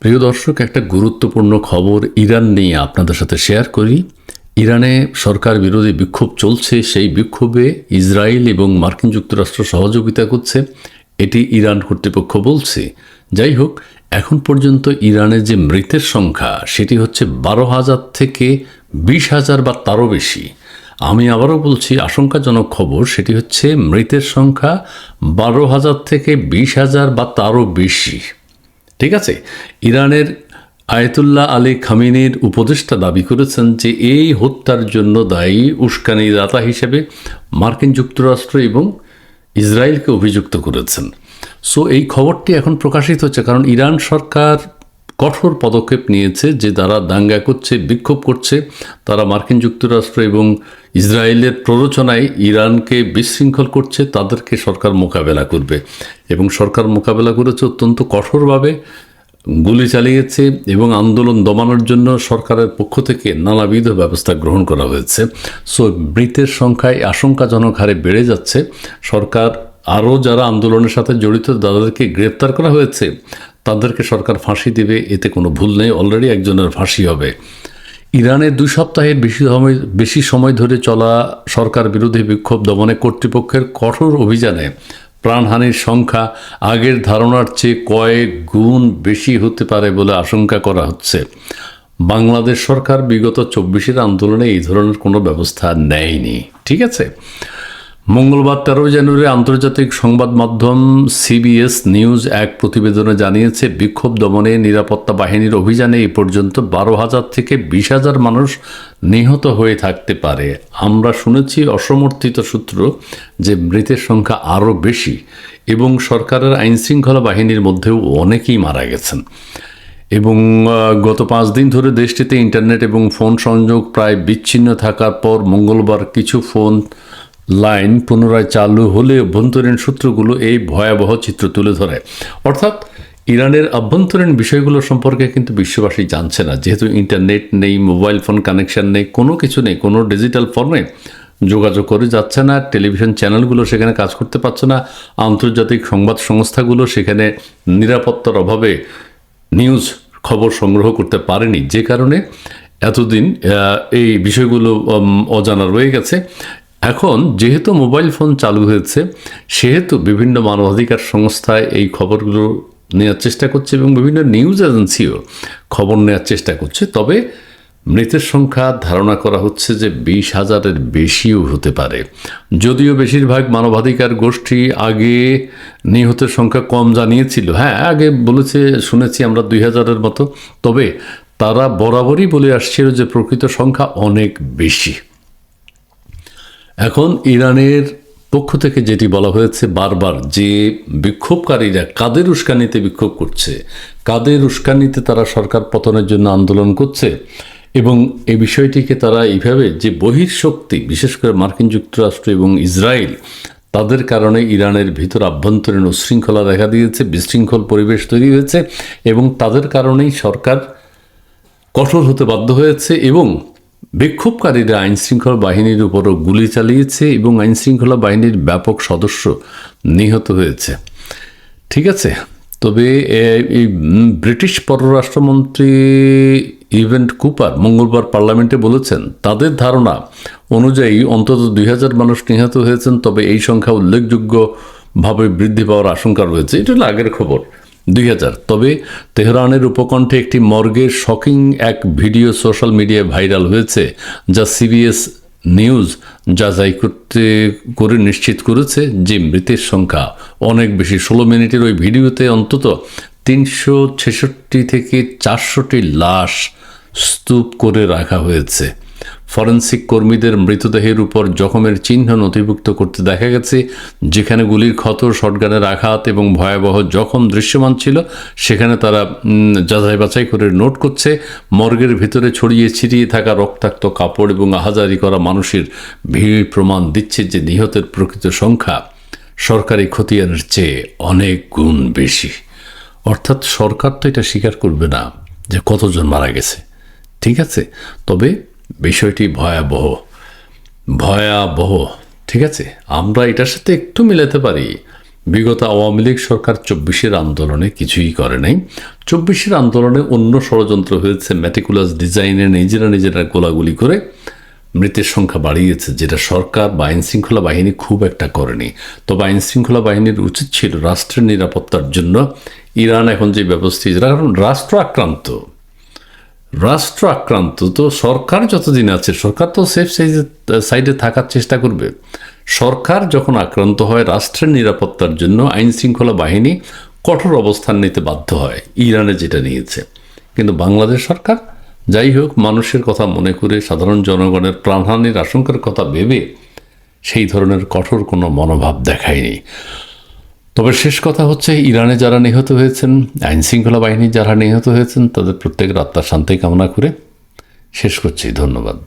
প্রিয় দর্শক, একটা গুরুত্বপূর্ণ খবর ইরান নিয়ে আপনাদের সাথে শেয়ার করি। ইরানে সরকার বিরোধী বিক্ষোভ চলছে। সেই বিক্ষোভে ইসরায়েল এবং মার্কিন যুক্তরাষ্ট্র সহযোগিতা করছে, এটি ইরান কর্তৃপক্ষ বলছে। যাই হোক, এখন পর্যন্ত ইরানের যে মৃতের সংখ্যা সেটি হচ্ছে 12,000 থেকে 20,000 বা তারও বেশি। আমি আবারও বলছি, আশঙ্কাজনক খবর সেটি হচ্ছে মৃতের সংখ্যা 12,000 থেকে 20,000 বা তারও বেশি। ঠিক আছে, ইরানের আয়াতুল্লাহ আলী খামেনির উপদেষ্টা দাবি করেছেন যে এই হত্যার জন্য দায়ী উস্কানিদাতা হিসেবে মার্কিন যুক্তরাষ্ট্র এবং ইসরায়েলকে অভিযুক্ত করেছেন। সো এই খবরটি এখন প্রকাশিত হচ্ছে, কারণ ইরান সরকার কঠোর পদক্ষেপ নিয়েছে যে তারা দাঙ্গা করছে, বিক্ষোভ করছে, তারা মার্কিন যুক্তরাষ্ট্র এবং ইসরায়েলের প্ররোচনায় ইরানকে বিশৃঙ্খল করছে, তাদেরকে সরকার মোকাবেলা করবে। এবং সরকার মোকাবেলা করেছে অত্যন্ত কঠোরভাবে, গুলি চালিয়েছে এবং আন্দোলন দমানোর জন্য সরকারের পক্ষ থেকে নানাবিধ ব্যবস্থা গ্রহণ করা হয়েছে। সো মৃতের সংখ্যায় আশঙ্কাজনক হারে বেড়ে যাচ্ছে। সরকার আরও যারা আন্দোলনের সাথে জড়িত তাদেরকে গ্রেপ্তার করা হয়েছে, তাদেরকে সরকার ফাঁসি দেবে, এতে কোনো ভুল নেই। অলরেডি একজনের ফাঁসি হবে। ইরানে 2 সপ্তাহের বেশি সময় ধরে চলা সরকার বিরোধী বিক্ষোভ দমনে কর্তৃপক্ষের কঠোর অভিযানে প্রাণহানির সংখ্যা আগের ধারণার চেয়ে কয়েক গুণ বেশি হতে পারে বলে আশঙ্কা করা হচ্ছে। বাংলাদেশ সরকার বিগত 24-এর আন্দোলনে এই ধরনের কোনো ব্যবস্থা নেয়নি। ঠিক আছে, মঙ্গলবার 13 জানুয়ারি আন্তর্জাতিক সংবাদ মাধ্যম সিবিএস নিউজ এক প্রতিবেদনে জানিয়েছে, বিক্ষোভ দমনে নিরাপত্তা বাহিনীর অভিযানে এই পর্যন্ত 12,000 থেকে 20,000 মানুষ নিহত হয়ে থাকতে পারে। আমরা শুনেছি অসমর্থিত সূত্র যে মৃতের সংখ্যা আরও বেশি এবং সরকারের আইনশৃঙ্খলা বাহিনীর মধ্যেও অনেকেই মারা গেছেন। এবং গত 5 দিন ধরে দেশটিতে ইন্টারনেট এবং ফোন সংযোগ প্রায় বিচ্ছিন্ন থাকার পর মঙ্গলবার কিছু ফোন লাইন পুনরায় চালু হলে অভ্যন্তরীণ সূত্রগুলো এই ভয়াবহ চিত্র তুলে ধরে। অর্থাৎ ইরানের অভ্যন্তরীণ বিষয়গুলো সম্পর্কে কিন্তু বিশ্ববাসী জানছে না, যেহেতু ইন্টারনেট নেই, মোবাইল ফোন কানেকশন নেই, কোনো কিছু নেই, কোনো ডিজিটাল ফর্মে যোগাযোগ করে যাচ্ছে না, টেলিভিশন চ্যানেলগুলো সেখানে কাজ করতে পারছে না, আন্তর্জাতিক সংবাদ সংস্থাগুলো সেখানে নিরাপত্তার অভাবে নিউজ খবর সংগ্রহ করতে পারেনি, যে কারণে এতদিন এই বিষয়গুলো অজানা রয়ে গেছে। এখন যেহেতু মোবাইল ফোন চালু হয়েছে, সেহেতু বিভিন্ন মানবাধিকার সংস্থায় এই খবরগুলো নেওয়ার চেষ্টা করছে এবং বিভিন্ন নিউজ এজেন্সিও খবর নেওয়ার চেষ্টা করছে। তবে মৃতের সংখ্যা ধারণা করা হচ্ছে যে 20,000-এর বেশিও হতে পারে। যদিও বেশিরভাগ মানবাধিকার গোষ্ঠী আগে নিহতের সংখ্যা কম জানিয়েছিল, হ্যাঁ আগে বলেছে, শুনেছি আমরা 2,000-এর মতো, তবে তারা বরাবরই বলে আসছিল যে প্রকৃত সংখ্যা অনেক বেশি। এখন ইরানের পক্ষ থেকে যেটি বলা হয়েছে বারবার, যে বিক্ষোভকারীরা কাদের উস্কানিতে বিক্ষোভ করছে, কাদের উস্কানিতে তারা সরকার পতনের জন্য আন্দোলন করছে, এবং এই বিষয়টিকে তারা এইভাবে যে বহিঃশক্তি, বিশেষ করে মার্কিন যুক্তরাষ্ট্র এবং ইসরায়েল, তাদের কারণে ইরানের ভিতর আভ্যন্তরীণ উশৃঙ্খলা দেখা দিয়েছে, বিশৃঙ্খল পরিবেশ তৈরি হয়েছে এবং তাদের কারণেই সরকার কঠোর হতে বাধ্য হয়েছে এবং বিক্ষোভকারীরা আইনশৃঙ্খলা বাহিনীর উপরও গুলি চালিয়েছে এবং আইনশৃঙ্খলা বাহিনীর ব্যাপক সদস্য নিহত হয়েছে। ঠিক আছে, তবে এই ব্রিটিশ পররাষ্ট্রমন্ত্রী ইভেন্ট কুপার মঙ্গলবার পার্লামেন্টে বলেছেন, তাদের ধারণা অনুযায়ী অন্তত 2,000 মানুষ নিহত হয়েছেন, তবে এই সংখ্যা উল্লেখযোগ্যভাবে বৃদ্ধি পাওয়ার আশঙ্কা রয়েছে। এটা হলো আগের খবর, 2,000। তবে তেহরানের উপকণ্ঠে একটি মর্গের শকিং এক ভিডিও সোশ্যাল মিডিয়ায় ভাইরাল হয়েছে, যা সিবিএস নিউজ যাচাই করে নিশ্চিত করেছে যে মৃতের সংখ্যা অনেক বেশি। 16 মিনিটের ওই ভিডিওতে অন্তত 366 থেকে 400টি লাশ স্তূপ করে রাখা হয়েছে। ফরেনসিক কর্মীদের মৃতদেহের উপর জখমের চিহ্ন নথিভুক্ত করতে দেখা গেছে, যেখানে গুলির ক্ষত, শটগানের আঘাত এবং ভয়াবহ জখম দৃশ্যমান ছিল, সেখানে তারা যাচাই বাছাই করে নোট করছে। মর্গের ভিতরে ছড়িয়ে ছিটিয়ে থাকা রক্তাক্ত কাপড় এবং আহাজারি করা মানুষের ভিড় প্রমাণ দিচ্ছে যে নিহতের প্রকৃত সংখ্যা সরকারি খতিয়ানের চেয়ে অনেক গুণ বেশি। অর্থাৎ সরকার তো এটা স্বীকার করবে না যে কতজন মারা গেছে, ঠিক আছে, তবে বিষয়টি ভয়াবহ। ঠিক আছে, আমরা এটার সাথে একটু মিলাতে পারি বিগত আওয়ামী লীগ সরকার 24-এর আন্দোলনে কিছুই করে নাই। 24-এর আন্দোলনে অন্য ষড়যন্ত্র হয়েছে, ম্যাটিকুলাস ডিজাইনে নিজেরা গোলাগুলি করে মৃতের সংখ্যা বাড়িয়েছে, যেটা সরকার বা আইনশৃঙ্খলা বাহিনী খুব একটা করেনি। তবে আইনশৃঙ্খলা বাহিনীর উচিত ছিল রাষ্ট্রের নিরাপত্তার জন্য ইরান এখন যে ব্যবস্থা, কারণ রাষ্ট্র আক্রান্ত তো সরকার যতদিন আছে, সরকার তো সেফ সাইডে থাকার চেষ্টা করবে। সরকার যখন আক্রান্ত হয়, রাষ্ট্রের নিরাপত্তার জন্য আইনশৃঙ্খলা বাহিনী কঠোর অবস্থান নিতে বাধ্য হয়, ইরানে যেটা নিয়েছে। কিন্তু বাংলাদেশ সরকার যাই হোক, মানুষের কথা মনে করে, সাধারণ জনগণের প্রাণহানির আশঙ্কার কথা ভেবে সেই ধরনের কঠোর কোনো মনোভাব দেখায়নি। তবে শেষ কথা হচ্ছে, ইরানে যারা নিহত হয়েছেন, আইনশৃঙ্খলা বাহিনী যারা নিহত হয়েছেন, তাদের প্রত্যেকের আত্মার শান্তি কামনা করে শেষ করছি। ধন্যবাদ।